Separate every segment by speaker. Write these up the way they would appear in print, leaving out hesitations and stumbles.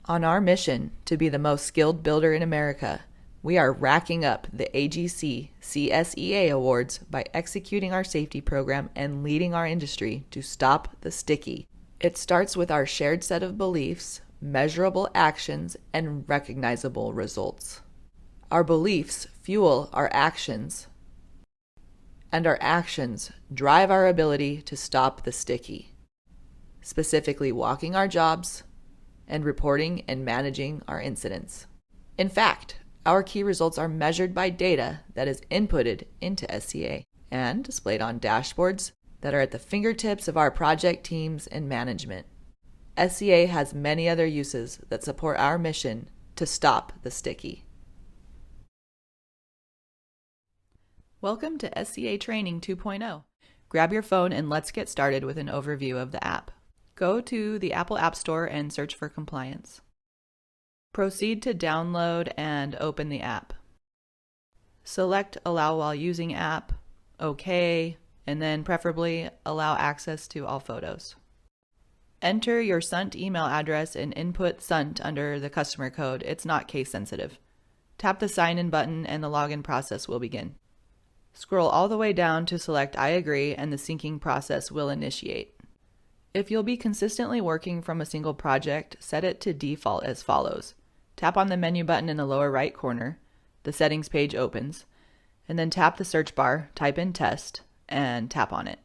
Speaker 1: On our mission to be the most skilled builder in America, we are racking up the AGC CSEA awards by executing our safety program and leading our industry to stop the sticky. It starts with our shared set of beliefs, measurable actions, and recognizable results. Our beliefs fuel our actions, and our actions drive our ability to stop the sticky, specifically walking our jobs and reporting and managing our incidents. In fact, our key results are measured by data that is inputted into SCA and displayed on dashboards that are at the fingertips of our project teams and management. SCA has many other uses that support our mission to stop the sticky. Welcome to SCA Training 2.0. Grab your phone and let's get started with an overview of the app. Go to the Apple App Store and search for Compliance. Proceed to download and open the app. Select Allow while using app, OK, and then preferably allow access to all photos. Enter your SUNT email address and input SUNT under the customer code. It's not case sensitive. Tap the sign in button and the login process will begin. Scroll all the way down to select I agree and the syncing process will initiate. If you'll be consistently working from a single project, set it to default as follows. Tap on the menu button in the lower right corner, the settings page opens, and then tap the search bar, type in test, and tap on it.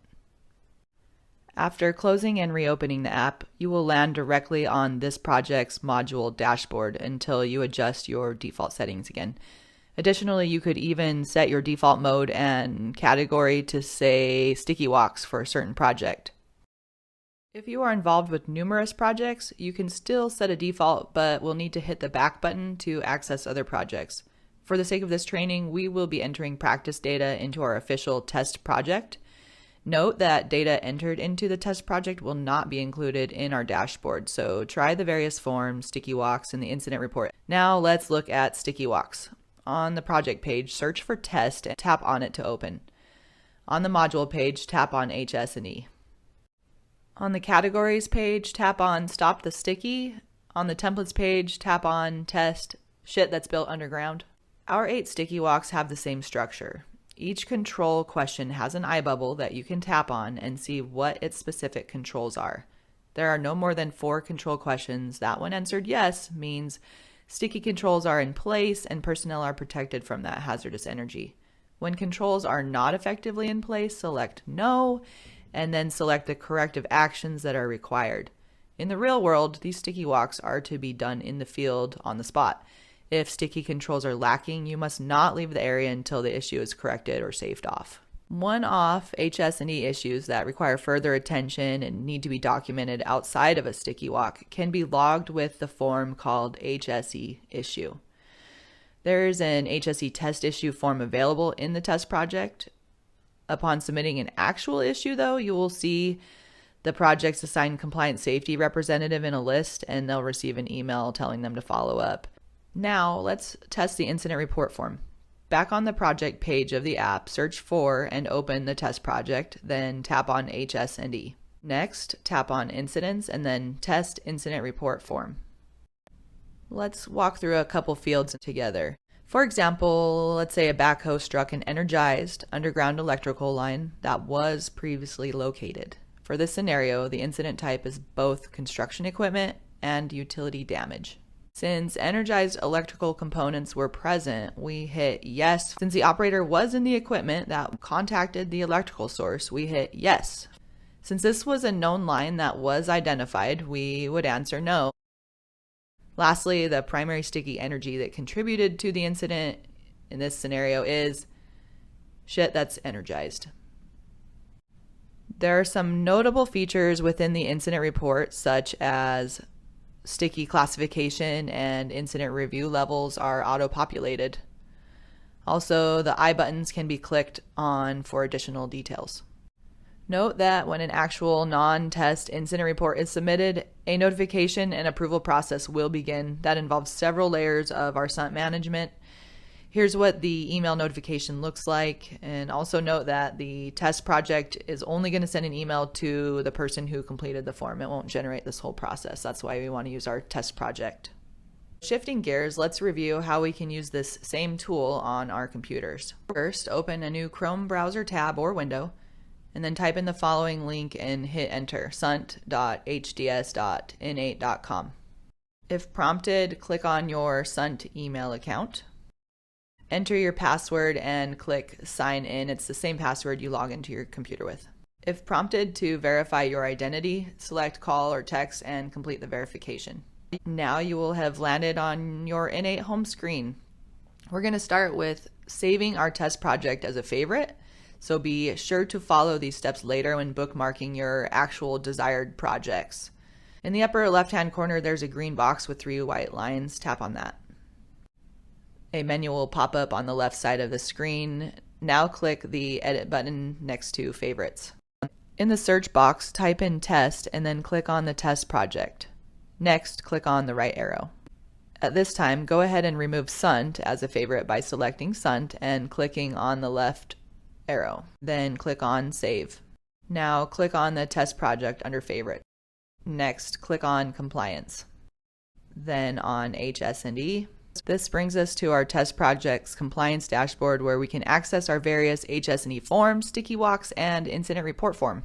Speaker 1: After closing and reopening the app, you will land directly on this project's module dashboard until you adjust your default settings again. Additionally, you could even set your default mode and category to say sticky walks for a certain project. If you are involved with numerous projects, you can still set a default, but will need to hit the back button to access other projects. For the sake of this training, we will be entering practice data into our official test project. Note that data entered into the test project will not be included in our dashboard, so try the various forms, sticky walks, and the incident report. Now let's look at sticky walks. On the project page, search for test and tap on it to open. On the module page, tap on HS&E. On the categories page, tap on Stop the Sticky. On the templates page, tap on Test Shit That's Built Underground. Our 8 sticky walks have the same structure. Each control question has an eye bubble that you can tap on and see what its specific controls are. There are no more than 4 control questions that, when answered yes, means sticky controls are in place and personnel are protected from that hazardous energy. When controls are not effectively in place, select No, and then select the corrective actions that are required. In the real world, these sticky walks are to be done in the field on the spot. If sticky controls are lacking, you must not leave the area until the issue is corrected or saved off. One-off HS&E issues that require further attention and need to be documented outside of a sticky walk can be logged with the form called HSE issue. There's an HSE test issue form available in the test project. Upon submitting an actual issue, though, you will see the project's assigned compliance safety representative in a list, and they'll receive an email telling them to follow up. Now, let's test the incident report form. Back on the project page of the app, search for and open the test project, then tap on HS&E. Next, tap on Incidents, and then Test Incident Report form. Let's walk through a couple fields together. For example, let's say a backhoe struck an energized underground electrical line that was previously located. For this scenario, the incident type is both construction equipment and utility damage. Since energized electrical components were present, we hit yes. Since the operator was in the equipment that contacted the electrical source, we hit yes. Since this was a known line that was identified, we would answer no. Lastly, the primary sticky energy that contributed to the incident in this scenario is shit that's energized. There are some notable features within the incident report, such as sticky classification and incident review levels are auto-populated. Also, the I buttons can be clicked on for additional details. Note that when an actual non-test incident report is submitted, a notification and approval process will begin that involves several layers of our SUNT management. Here's what the email notification looks like, and also note that the test project is only going to send an email to the person who completed the form. It won't generate this whole process. That's why we want to use our test project. Shifting gears, let's review how we can use this same tool on our computers. First, open a new Chrome browser tab or window, and then type in the following link and hit enter, sunt.hds.n8.com. If prompted, click on your Sunt email account. Enter your password and click sign in. It's the same password you log into your computer with. If prompted to verify your identity, select call or text and complete the verification. Now you will have landed on your N8 home screen. We're going to start with saving our test project as a favorite, so be sure to follow these steps later when bookmarking your actual desired projects. In the upper left-hand corner, there's a green box with 3 white lines. Tap on that. A menu will pop up on the left side of the screen. Now click the edit button next to favorites. In the search box, type in test and then click on the test project. Next, click on the right arrow. At this time, go ahead and remove Sunt as a favorite by selecting Sunt and clicking on the left arrow. Then click on Save. Now click on the test project under Favorite. Next, click on Compliance. Then on HS&E. This brings us to our test project's compliance dashboard, where we can access our various HS&E forms, sticky walks, and incident report form.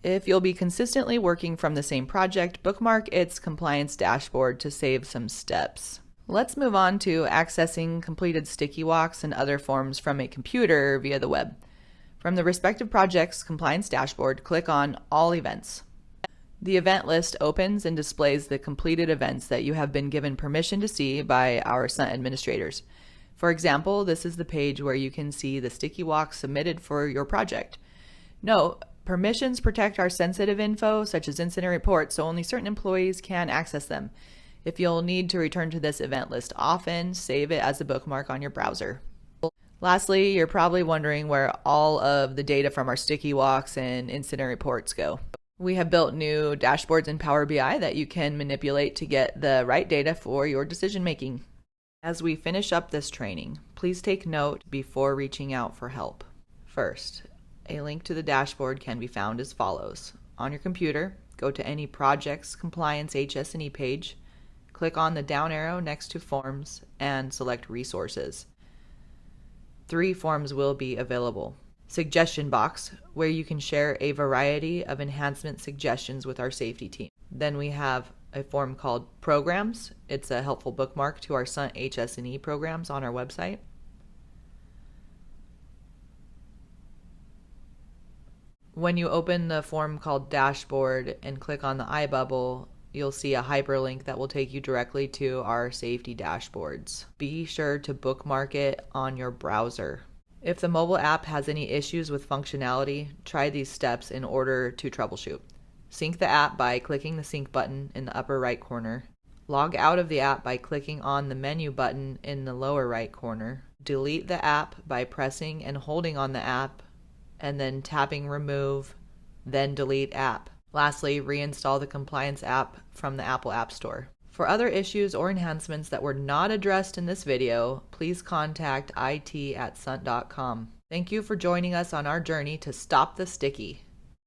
Speaker 1: If you'll be consistently working from the same project, bookmark its compliance dashboard to save some steps. Let's move on to accessing completed sticky walks and other forms from a computer via the web. From the respective project's compliance dashboard, click on All Events. The event list opens and displays the completed events that you have been given permission to see by our Sunt administrators. For example, this is the page where you can see the sticky walks submitted for your project. Note, permissions protect our sensitive info, such as incident reports, so only certain employees can access them. If you'll need to return to this event list often, save it as a bookmark on your browser. Lastly, you're probably wondering where all of the data from our sticky walks and incident reports go. We have built new dashboards in Power BI that you can manipulate to get the right data for your decision making. As we finish up this training, please take note before reaching out for help. First, a link to the dashboard can be found as follows. On your computer, go to any project's compliance HS&E page, click on the down arrow next to Forms, and select Resources. 3 forms will be available. Suggestion box, where you can share a variety of enhancement suggestions with our safety team. Then we have a form called Programs. It's a helpful bookmark to our Sunt HS&E programs on our website. When you open the form called Dashboard and click on the eye bubble, you'll see a hyperlink that will take you directly to our safety dashboards. Be sure to bookmark it on your browser. If the mobile app has any issues with functionality, try these steps in order to troubleshoot. Sync the app by clicking the sync button in the upper right corner. Log out of the app by clicking on the menu button in the lower right corner. Delete the app by pressing and holding on the app and then tapping remove, then delete app. Lastly, reinstall the compliance app from the Apple App Store. For other issues or enhancements that were not addressed in this video, please contact it@sunt.com. Thank you for joining us on our journey to stop the sticky.